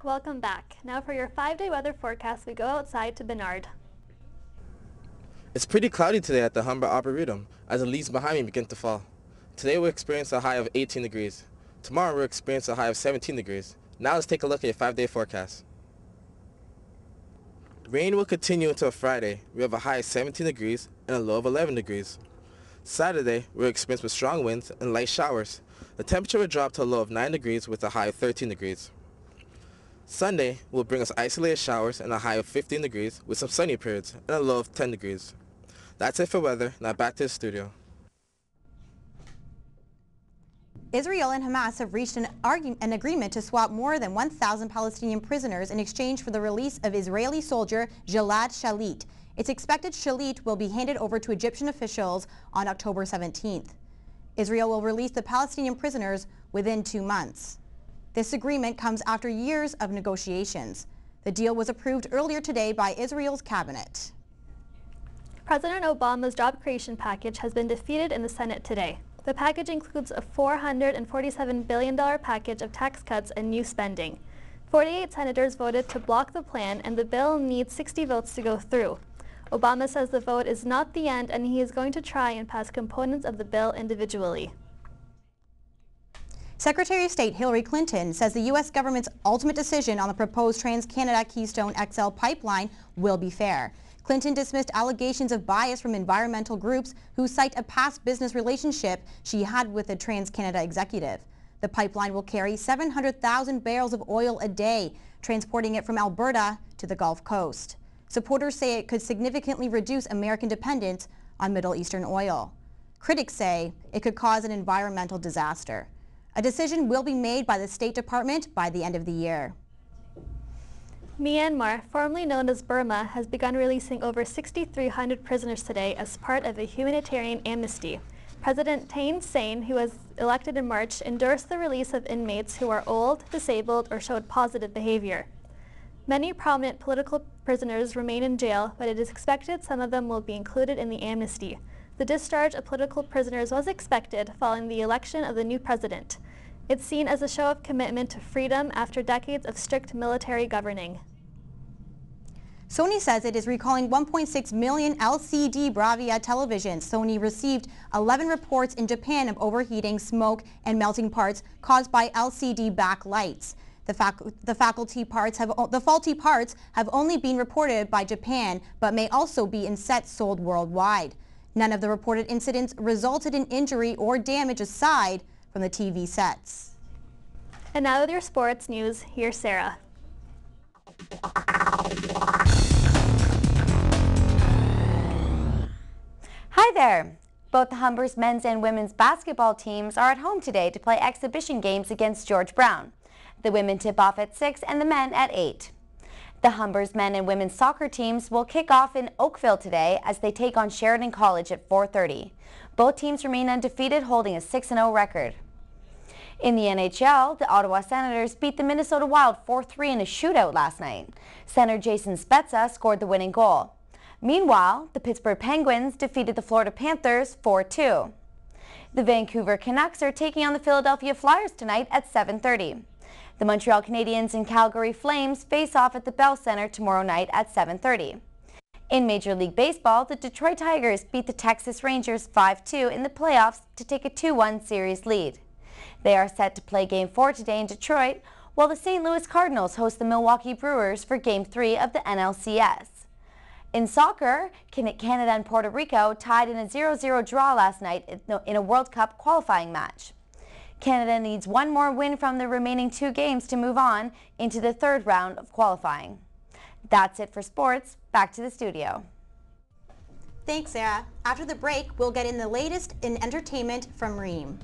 Welcome back. Now for your 5-day weather forecast, we go outside to Bernard. It's pretty cloudy today at the Humber Arboretum as the leaves behind me begin to fall. Today we'll experience a high of 18 degrees. Tomorrow we'll experience a high of 17 degrees. Now let's take a look at your 5-day forecast. Rain will continue until Friday. We have a high of 17 degrees and a low of 11 degrees. Saturday we'll experience with strong winds and light showers. The temperature will drop to a low of 9 degrees with a high of 13 degrees. Sunday will bring us isolated showers and a high of 15 degrees with some sunny periods and a low of 10 degrees. That's it for weather. Now back to the studio. Israel and Hamas have reached an agreement to swap more than 1,000 Palestinian prisoners in exchange for the release of Israeli soldier Gilad Shalit. It's expected Shalit will be handed over to Egyptian officials on October 17th. Israel will release the Palestinian prisoners within 2 months. This agreement comes after years of negotiations. The deal was approved earlier today by Israel's cabinet. President Obama's job creation package has been defeated in the Senate today. The package includes a $447 billion package of tax cuts and new spending. 48 senators voted to block the plan, and the bill needs 60 votes to go through. Obama says the vote is not the end, and he is going to try and pass components of the bill individually. Secretary of State Hillary Clinton says the U.S. government's ultimate decision on the proposed Trans-Canada Keystone XL pipeline will be fair. Clinton dismissed allegations of bias from environmental groups who cite a past business relationship she had with a Trans-Canada executive. The pipeline will carry 700,000 barrels of oil a day, transporting it from Alberta to the Gulf Coast. Supporters say it could significantly reduce American dependence on Middle Eastern oil. Critics say it could cause an environmental disaster. A decision will be made by the State Department by the end of the year. Myanmar, formerly known as Burma, has begun releasing over 6,300 prisoners today as part of a humanitarian amnesty. President Thein Sein, who was elected in March, endorsed the release of inmates who are old, disabled, or showed positive behavior. Many prominent political prisoners remain in jail, but it is expected some of them will be included in the amnesty. The discharge of political prisoners was expected following the election of the new president. It's seen as a show of commitment to freedom after decades of strict military governing. Sony says it is recalling 1.6 million LCD Bravia televisions. Sony received 11 reports in Japan of overheating, smoke, and melting parts caused by LCD backlights. The faulty parts have only been reported by Japan, but may also be in sets sold worldwide. None of the reported incidents resulted in injury or damage aside from the TV sets. And now with your sports news, here's Sarah. Hi there! Both the Humber's men's and women's basketball teams are at home today to play exhibition games against George Brown. The women tip off at 6 and the men at 8. The Humber's men and women's soccer teams will kick off in Oakville today as they take on Sheridan College at 4:30. Both teams remain undefeated, holding a 6-0 record. In the NHL, the Ottawa Senators beat the Minnesota Wild 4-3 in a shootout last night. Center Jason Spezza scored the winning goal. Meanwhile, the Pittsburgh Penguins defeated the Florida Panthers 4-2. The Vancouver Canucks are taking on the Philadelphia Flyers tonight at 7:30. The Montreal Canadiens and Calgary Flames face off at the Bell Center tomorrow night at 7:30. In Major League Baseball, the Detroit Tigers beat the Texas Rangers 5-2 in the playoffs to take a 2-1 series lead. They are set to play Game 4 today in Detroit, while the St. Louis Cardinals host the Milwaukee Brewers for Game 3 of the NLCS. In soccer, Canada and Puerto Rico tied in a 0-0 draw last night in a World Cup qualifying match. Canada needs one more win from the remaining 2 games to move on into the 3rd round of qualifying. That's it for sports. Back to the studio. Thanks, Sarah. After the break, we'll get in the latest in entertainment from Reem.